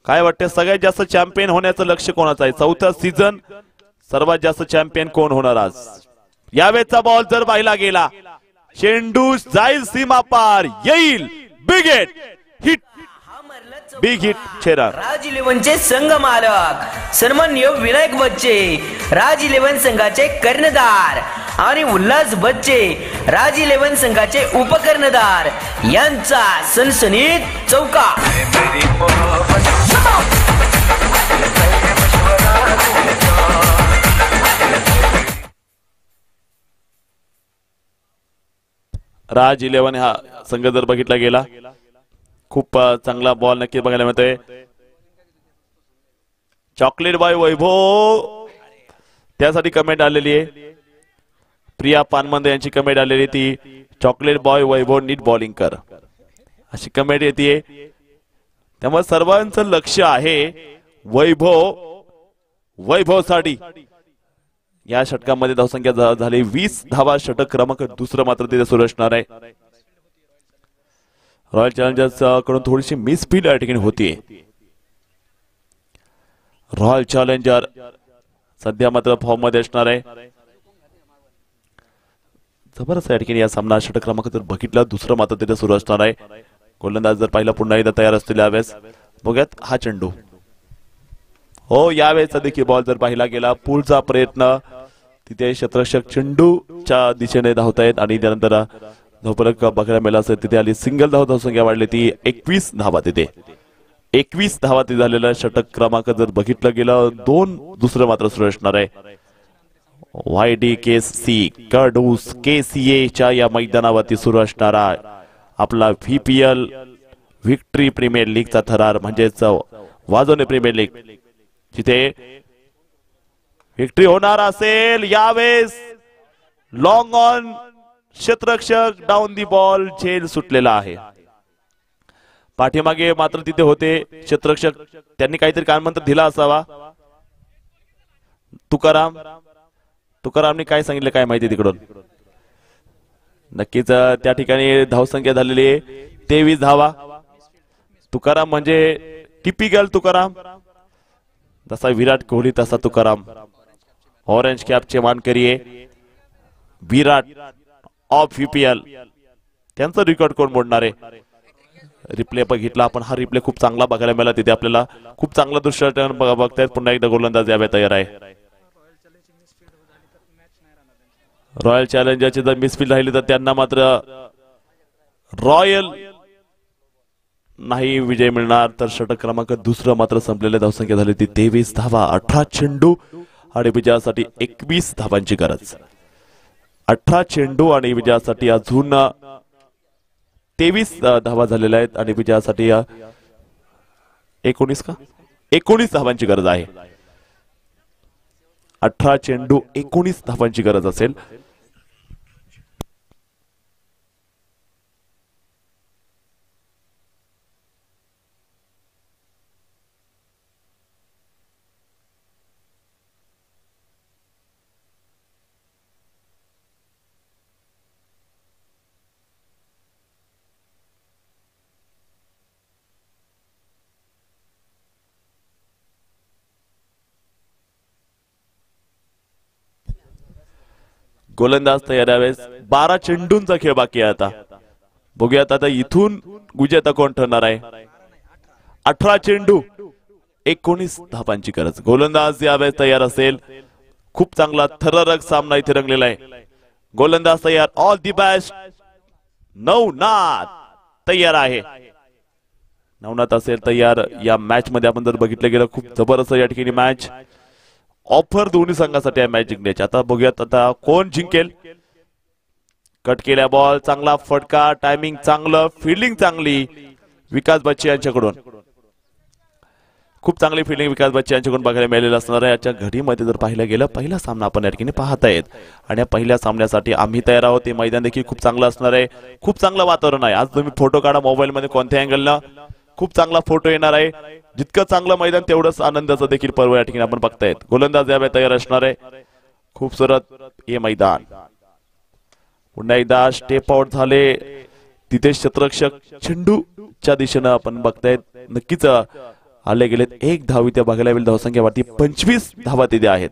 काय वाटते सगळ्यात जास्त चॅम्पियन होण्याचं लक्ष्य कोणाचं आहे? चौथा सीझन सर्वात जास्त चॅम्पियन कोण होणार आज? यावेळेचा बॉल जर पाहिला गेला, चेंडू जाईल सीमा पार, येईल big hit, hit big hit, 6 run. Raj 11चे संघ मालक सन्माननीय विनायक बच्चे, राज 11 संघाचे कर्णधार, आणि उल्हास बच्चे राज 11 संघाचे उपकर्णधार यांचा सनसनीत चौकार. राज 11 हा संघ जर बघितला गेला खूप चांगला बॉल नक्की बघायला मिळतोय. चॉकलेट बॉय वैभव त्यासाठी कमेंट आलेली आहे. प्रिया पानमंदे यांची कमेंट आलेली ती चॉकलेट बॉय वैभव नीट बॉलिंग कर अशी कमेंट येते. त्यामुळे सर्वांचं लक्ष आहे वैभव साठी. या षटकामध्ये धावसंख्या झाली 20 धावा. षटक क्रमांक दुसरं मात्र तिथे सुरू असणार आहे. रॉयल चॅलेंजर्स कडून थोडीशी मिसफील्ड या ठिकाणी होतीये. रॉयल चॅलेंजर सध्या मात्र फॉर्म मध्ये असणार आहे. जबरदस्त या ठिकाणी या सामना षटक क्रमांक जर बघितला दुसरं मात्र तिथे सुरू असणार आहे. गोलंदाज जर पाहिला पुन्हा एकदा तयार असतील यावेळेस. बघूयात हा चेंडू. हो यावेळेचा देखील बॉल जर पाहिला गेला पुढचा प्रयत्न तिथे क्षेत्ररक्षक चेंडूच्या दिशेने धावतायत आणि त्यानंतर धावफलक बघायला मिळाला असेल. तिथे आली सिंगल धावसंख्या वाढली ती 21 धावा. तिथे 21 धावा ते झालेला षटक क्रमांक जर बघितलं गेलं दोन दुसरं मात्र सुरू असणार आहे. YDKC कडूस KCA च्या या मैदानावरती सुरू असणारा आपला VPL व्हिक्टरी प्रीमियर लीगचा थरार म्हणजेच वाजवणे प्रीमियर लीग जिथे व्हिक्टरी होणार असेल यावेळेस. लॉंग ऑन क्षेत्ररक्षक डाऊन दी बॉल झेल सुटलेला आहे. पाठीमागे मात्र तिथे होते क्षेत्ररक्षक त्यांनी काहीतरी कानमंत्र दिला असावा. तुकारामने काय सांगितलं काय माहिती तिकडून. नक्कीच त्या ठिकाणी धावसंख्या झालेली आहे 23 धावा. तुकाराम म्हणजे टिपिकल तुकाराम. जसा विराट कोहली तसा तुकाराम. ऑरेंज कॅपचे मानकरी आहे विराट ऑफ VPL. त्यांचा रेकॉर्ड कोण मोडणार आहे. रिप्ले बघितला आपण. हा रिप्ले खूप चांगला बघायला मिळाला. तिथे आपल्याला खूप चांगला दृश्य बघतायत. पुन्हा एकदा गोलंदाज यावे तयार आहे. रॉयल चॅलेंजरची जर मिसफील्ड राहिली तर त्यांना मात्र रॉयल नाही विजय मिळणार. तर षटक क्रमांक दुसरं मात्र संपलेल्या धावसंख्या झाली ती 23 धावा. 18 चेंडू आणि विजयासाठी 21 धावांची गरज. 18 चेंडू आणि विजयासाठी अजून 23 धावा झालेल्या आहेत आणि विजयासाठी 19 धावांची गरज आहे. 18 चेंडू 19 धावांची गरज असेल. गोलंदाज तयार यावेळेस 12 चेंडूंचा खेळ बाकी आहे. आता बघूयात आता इथून विजेता कोण ठरणार आहे. 18 चेंडू 19 धावांची गरज. गोलंदाज यावेळेस तयार असेल. खूप चांगला थररक सामना इथे रंगलेला आहे. गोलंदाज तयार. All the best. नवनाथ तयार आहे. नवनाथ असेल तयार. या मॅच मध्ये आपण जर बघितलं गेलं खूप जबरदस्त या ठिकाणी मॅच ऑफर दोन्ही संघासाठी आहे मॅच जिंकण्याची. आता बघूयात आता कोण जिंकेल. कट केल्या बॉल चांगला फटका. टायमिंग चांगलं. फिल्डिंग चांगली विकास बच्चे यांच्याकडून. खूप चांगली फिल्डिंग विकास बच्चे यांच्याकडून बघायला मिळालेलं असणार आहे. याच्या घडीमध्ये जर पाहिलं गेलं पहिला सामना आपण या ठिकाणी पाहतायत आणि या पहिल्या सामन्यासाठी आम्ही तयार आहोत. ते मैदान देखील खूप चांगलं असणार आहे. खूप चांगलं वातावरण आहे. आज तुम्ही फोटो काढा मोबाईल मध्ये कोणत्या अँगलला खूप चांगला फोटो येणार आहे. जितकं चांगलं मैदान तेवढंच आनंदाचं देखील पर्व या ठिकाणी आपण बघतायत. गोलंदाज यावेळी तयार असणार आहे. खूपसुरत हे मैदान. पुन्हा एकदा स्टेप आउट झाले तिथे क्षेत्ररक्षक चेंडूच्या दिशेनं आपण बघतायत. नक्कीच आले गेलेत. एक धाव इथे बघायला मिळेल. धावसंख्या वाढती 25 धावा तिथे आहेत.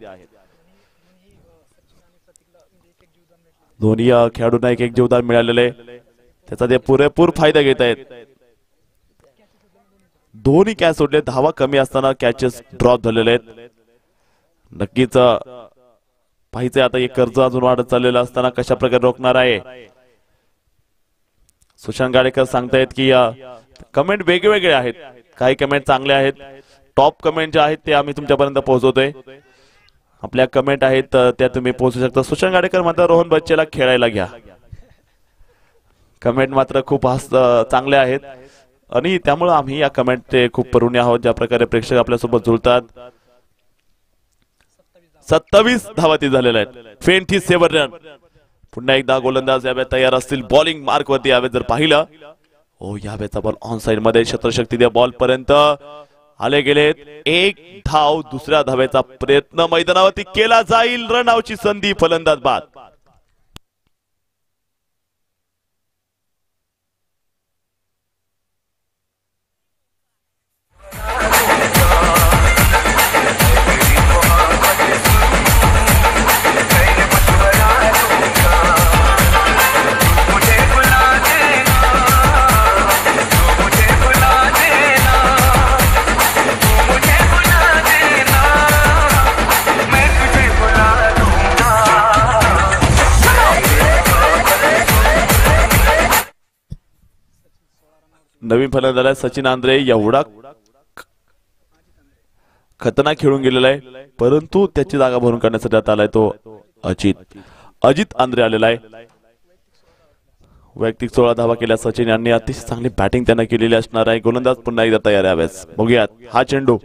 दोन्ही खेळाडूंना एक जीवदान मिळालेलं आहे. त्याचा ते पुरेपूर फायदा घेत आहेत. दोन्ही कॅच सोडले. धावा कमी असताना कॅचेस ड्रॉप झालेले आहेत. नक्कीच पाहिजे आता एक कर्ज अजून वाढत चाललेलं असताना कशा प्रकारे रोखणार आहे. सुशांत गाडेकर सांगतायत की कमेंट वेगवेगळे आहेत. काही कमेंट चांगले आहेत. टॉप कमेंट जे आहेत ते आम्ही तुमच्यापर्यंत पोहोचवतोय. आपल्या कमेंट आहेत त्या तुम्ही पोहोचू शकता. सुशांत गाडेकर म्हणतात रोहन बच्चेला खेळायला घ्या. कमेंट मात्र खूप चांगले आहेत आणि त्यामुळे आम्ही या कमेंट खूप ऋणी आहोत. ज्या प्रकारे प्रेक्षक आपल्यासोबत जुळतात. 27 धावा ती झालेल्या आहेत. 27 रन. पुन्हा एकदा गोलंदाज यावेळी तयार असतील. बॉलिंग मार्क वरती यावेळी जर पाहिलं यावेळेचा बॉल ऑन साइड मध्ये क्षेत्रशक्ती त्या बॉल पर्यंत आले गेलेत. एक धाव. दुसऱ्या धावेचा प्रयत्न मैदानावरती केला जाईल. रन आउटची संधी. फलंदाज बाद. नवीन फलंदाज सचिन आंद्रे एवढा खतरनाक खेळून गेलेला आहे, परंतु त्याची जागा भरून काढण्यासाठी आता आलाय तो अजित आंद्रे आलेला आहे. वैयक्तिक 16 धावा केल्या सचिन यांनी. अतिशय चांगली बॅटिंग त्यांना केलेली असणार आहे. गोलंदाज पुन्हा एकदा तयार यावेळेस. बघूयात हा चेंडू.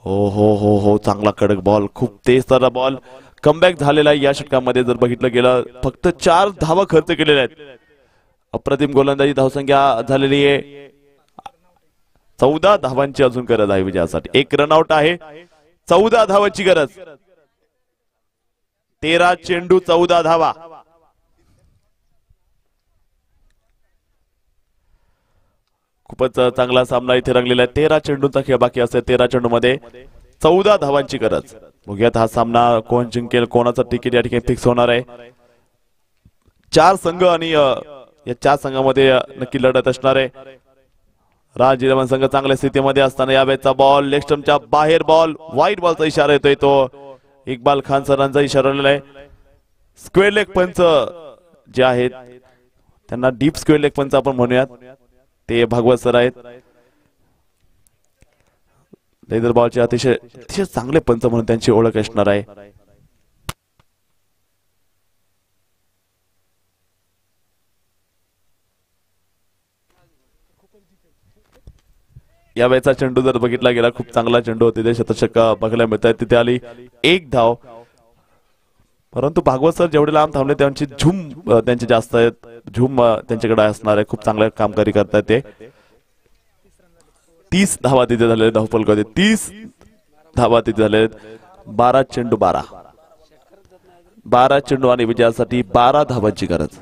हो चांगला कडक बॉल. खूप तेज तारा बॉल. कमबॅक झालेला आहे या षटकामध्ये. जर बघितलं गेलं फक्त 4 धावा खर्च केलेल्या आहेत. अप्रतिम गोलंदाजी. धावसंख्या झालेली आहे 14 धावांची अजून गरज आहे विजयासाठी. 1 रनआउट आहे. 14 धावांची गरज. 13 चेंडू 14 धावा. खूपच चांगला सामना इथे रंगलेला आहे. 13 चेंडूचा खेळ बाकी असते. 13 चेंडू मध्ये 14 धावांची गरज. बघूयात हा सामना कोण जिंकेल, कोणाचं तिकीट या ठिकाणी फिक्स होणार आहे. 4 संघ आणि या 4 संघामध्ये नक्की लढत असणार आहे. राज 11 संघ चांगल्या स्थितीमध्ये असताना यावेळेचा बॉल लेग स्टंपच्या बाहेर. बॉल वाईट बॉलचा इशारा येतोय. तो इक्बाल खान सरांचा इशारा आलेला आहे. स्क्वेअर लेग पंच जे आहेत त्यांना डीप स्क्वेअर लेग पंच आपण म्हणूयात, ते भागवत सर आहेत. लेदर बॉलचे अतिशय चांगले पंच म्हणून त्यांची ओळख असणार आहे. या वेळेचा चेंडू जर बघितला गेला खूप चांगला चेंडू होते. ते शतक बघायला मिळत आहे. तिथे आली 1 धाव. परंतु भागवत सर जेवढे लांब थांबले त्यांची झूम त्यांची जास्त आहेत. झूम त्यांच्याकडे असणार आहे. खूप चांगलं कामगिरी करतात ते. 30 धावा तिथे झालेले धावफलकामध्ये. 30 धावा तिथे झाले. 12 चेंडू 12 चेंडू आणि विजयासाठी 12 धावांची गरज.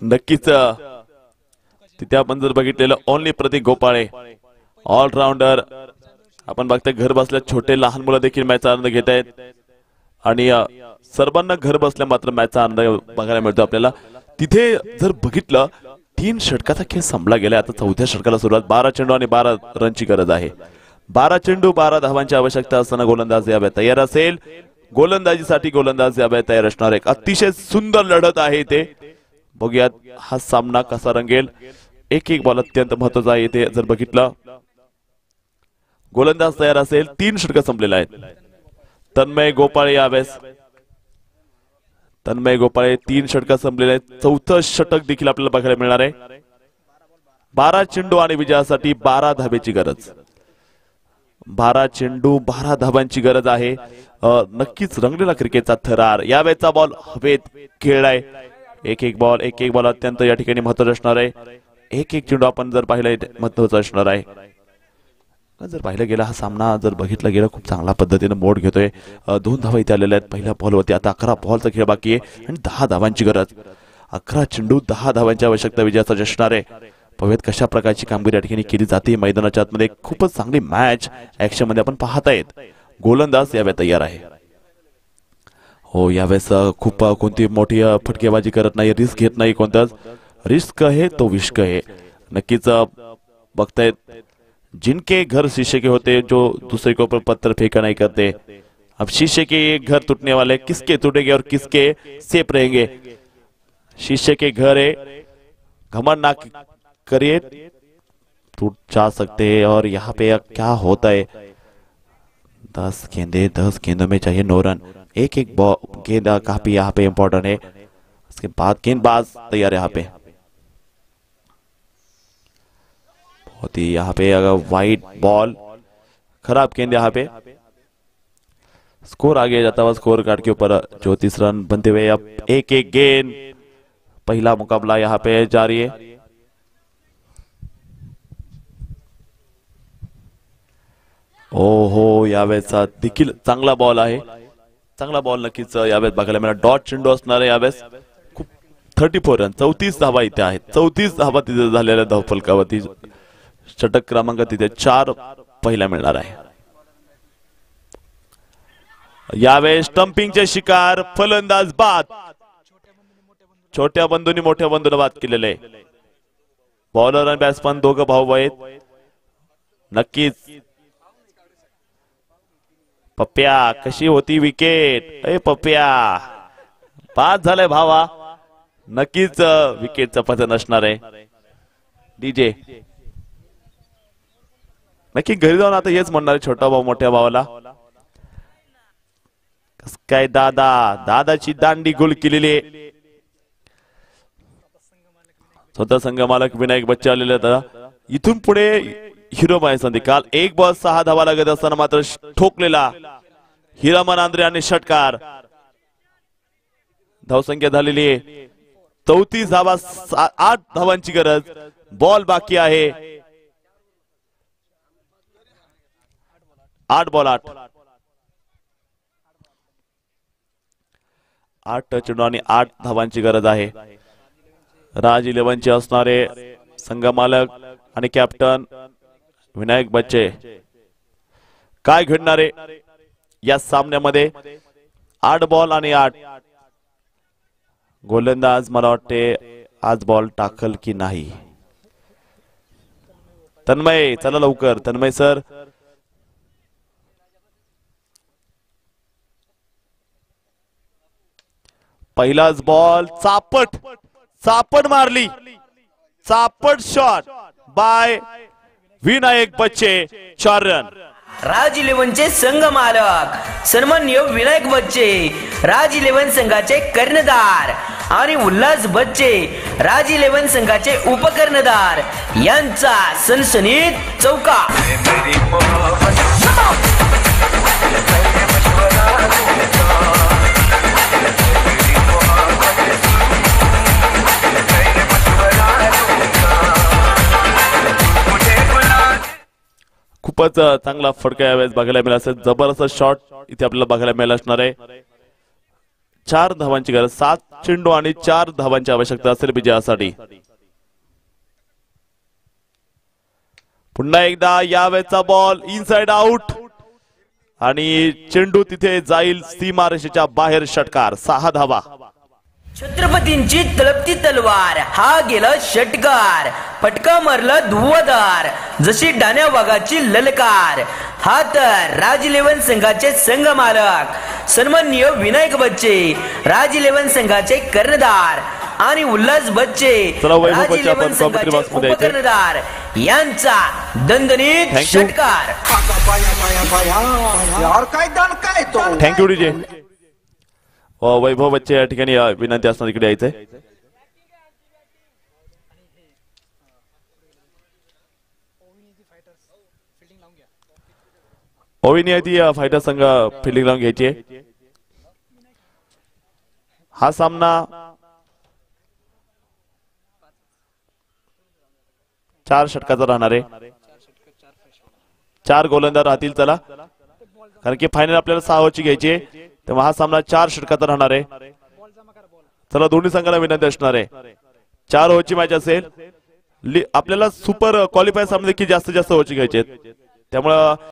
नक्कीच तिथे आपण जर बघितलेलं ओनली प्रतीक गोपाळे ऑलराऊंडर. आपण बघतोय घर बसल्या छोटे लहान मुलं देखील मॅचचा आनंद घेत आहेत आणि सर्वांना घर बसल्या मात्र मॅचचा आनंद बघायला मिळतो आपल्याला. तिथे जर बघितलं 3 षटकाचा खेळ संपला गेला. आता 4थ्या षटकाला सुरुवात. 12 चेंडू आणि 12 रनची गरज आहे. 12 चेंडू 12 धावांची आवश्यकता असताना गोलंदाज यावेळी तयार असेल. गोलंदाजीसाठी गोलंदाज यावेळी तयार असणार. एक अतिशय सुंदर लढत आहे ते. बघूयात हा सामना कसा रंगेल. एक बॉल अत्यंत महत्वाचा आहे. इथे जर बघितलं गोलंदाज तयार असेल. 3 षटक संपलेले आहेत. तन्मय गोपाळे यावेळेस. तन्मय गोपाळे 3 षटक संपलेले आहेत. 4थं षटक देखील आपल्याला बघायला मिळणार आहे. 12 चेंडू आणि विजयासाठी 12 धावेची गरज. 12 चेंडू 12 धावांची गरज आहे. नक्कीच रंगलेला क्रिकेटचा थरार. यावेळेचा बॉल हवेत खेळलाय. एक बॉल अत्यंत या ठिकाणी महत्वाचा असणार आहे. एक एक चेंडू आपण जर पाहिलं महत्वाचं असणार आहे. जर पाहिलं गेला हा सामना जर बघितला गेला खूप चांगल्या पद्धतीने मोड घेतोय. 2 धावा इथे आलेल्या आहेत पहिल्या बॉलवरती. आता 11 बॉलचा खेळ बाकी आहे आणि 10 धावांची गरज. 11 चेंडू 10 धावांची आवश्यकता विजयाचा असणार आहे. पाहूयात कशा प्रकारची कामगिरी या ठिकाणी केली जाते मैदानाच्या आतमध्ये. खूपच चांगली मॅच ऍक्शन मध्ये आपण पाहतायत. गोलंदाज यावेळी तयार आहे. हो यावेळेस खूप कोणती मोठी फटकेबाजी करत नाही, रिस्क घेत नाही कोणताच. रिस्क आहे तो विश्क आहे. नक्कीच बघतायत जिनके घर शीशे के होते जो दूसरे के ऊपर पत्थर फेंका नहीं करते. अब शीशे के घर टूटने वाले किसके टूटेंगे और किसके सेफ रहेंगे. शीशे के घर है, घमंड ना करिए, टूट जा सकते हैं. और यहाँ पे क्या होता है 10 गेंदों में चाहिए 9 रन. एक एक गेंद काफी यहाँ पे इंपॉर्टेंट है. उसके बाद गेंदबाज तैयार है यहाँ पे. बहुत ही यहाँ पे अगर वाइड बॉल खराब गेंद यहाँ पे. स्कोर आगे जाता हुआ स्कोर कार्ड के ऊपर 34 रन बनते हुए अब एक एक गेंद. पहला मुकाबला यहाँ पे जारी है. ओहो यावेळेस देखील चांगला बॉल आहे. चांगला बॉल नक्कीच यावेळेस बघायला मिळाला. डॉट चेंडू असणार आहे यावेळेस. खूप 34 रन 34 धावा इथे आहेत. 34 धावा तिथे झालेल्या धावफलकावरती. षटक क्रमांक तिथे 4 पहिला मिळणार आहे. यावेळेस स्टंपिंगचे शिकार फलंदाज बाद. छोट्या बंधूंनी मोठ्या बंधूला बाद केलेले आहे. बॉलर आणि बॅट्समन दोघं भाऊ आहेत. नक्कीच पप्प्या कशी होती विकेट. ए पप्प्या बाद झालाय भावा. नक्कीच विकेटचं पतन असणार आहे. डीजे नक्की घरी जाऊन आता हेच म्हणणार आहे छोटा भाऊ मोठ्या भावाला. कस काय दादाची दांडी गोल केलेली आहे. स्वतः संघ मालक विनायक बच्चे आलेले होता. इथून पुढे हिरो माहिती काल 1 बॉल 6 धावा लागत असताना मात्र ठोकलेला हिरामन आंद्रे आणि षटकार. धावसंख्या झालेली आहे 34 धावा. 8 धावांची गरज. बॉल बाकी आहे 8 बॉल 8 चेंडू आणि 8 धावांची गरज आहे. राज 11 चे असणारे संघ मालक आणि कॅप्टन विनायक बच्चे. काय घडणार आहे या सामन्यामध्ये. 8 बॉल आणि 8. गोलंदाज मला वाटते आज बॉल टाकल की नाही. तन्मय चला लवकर. तन्मय सर पहिलाच बॉल चापट मारली. चापट शॉट बाय विनायक बच्चे. 4 रन. राज 11चे संघ मालक सन्माननीय विनायक बच्चे, राज 11 संघाचे कर्णधार आणि उल्हास बच्चे राज 11 संघाचे उपकर्णधार यांचा सनसनीत चौकार. खूपच चांगला फटका यावेळेस बघायला मिळाला असेल. जबरदस्त शॉट इथे आपल्याला बघायला मिळाला असणार आहे. 4 धावांची गरज. 7 चेंडू आणि 4 धावांची आवश्यकता असेल विजयासाठी. पुन्हा एकदा यावेळेचा बॉल इनसाइड आउट आणि चेंडू तिथे जाईल सीमारेषेच्या बाहेर. षटकार. 6 धावा. छत्रपतींची तलपती तलवार हा गेला षटकार. फटका मारला धुवदार जशी डाण्या वाघाची ललकार. हा तर राज 11 संघाचे संघ मालक सन्माननीय विनायक बच्चे, राज 11 संघाचे कर्णधार आणि उल्हास बच्चे राज 11 संघाचे उपकर्णधार यांचा दणदणीत षटकार. Thank you DJ. वैभव बच्चे या ठिकाणी विनंती असणार इकडे यायचंय. ओविनी आहे ती फायटर संघ फिल्डिंग लावून घ्यायची. हा सामना 4 षटकाचा राहणार आहे. 4 गोलंदाज राहतील. चला, कारण की फायनल आपल्याला 6 ओव्हरची घ्यायची आहे, तेव्हा हा सामना 4 षटकाचा राहणार आहे. चला, दोन्ही संघाला विनंती असणार आहे. 4 ओव्हरची मॅच असेल. आपल्याला सुपर क्वालिफायर सामने देखील जास्तीत जास्त ओव्हरची घ्यायचे आहेत, त्यामुळं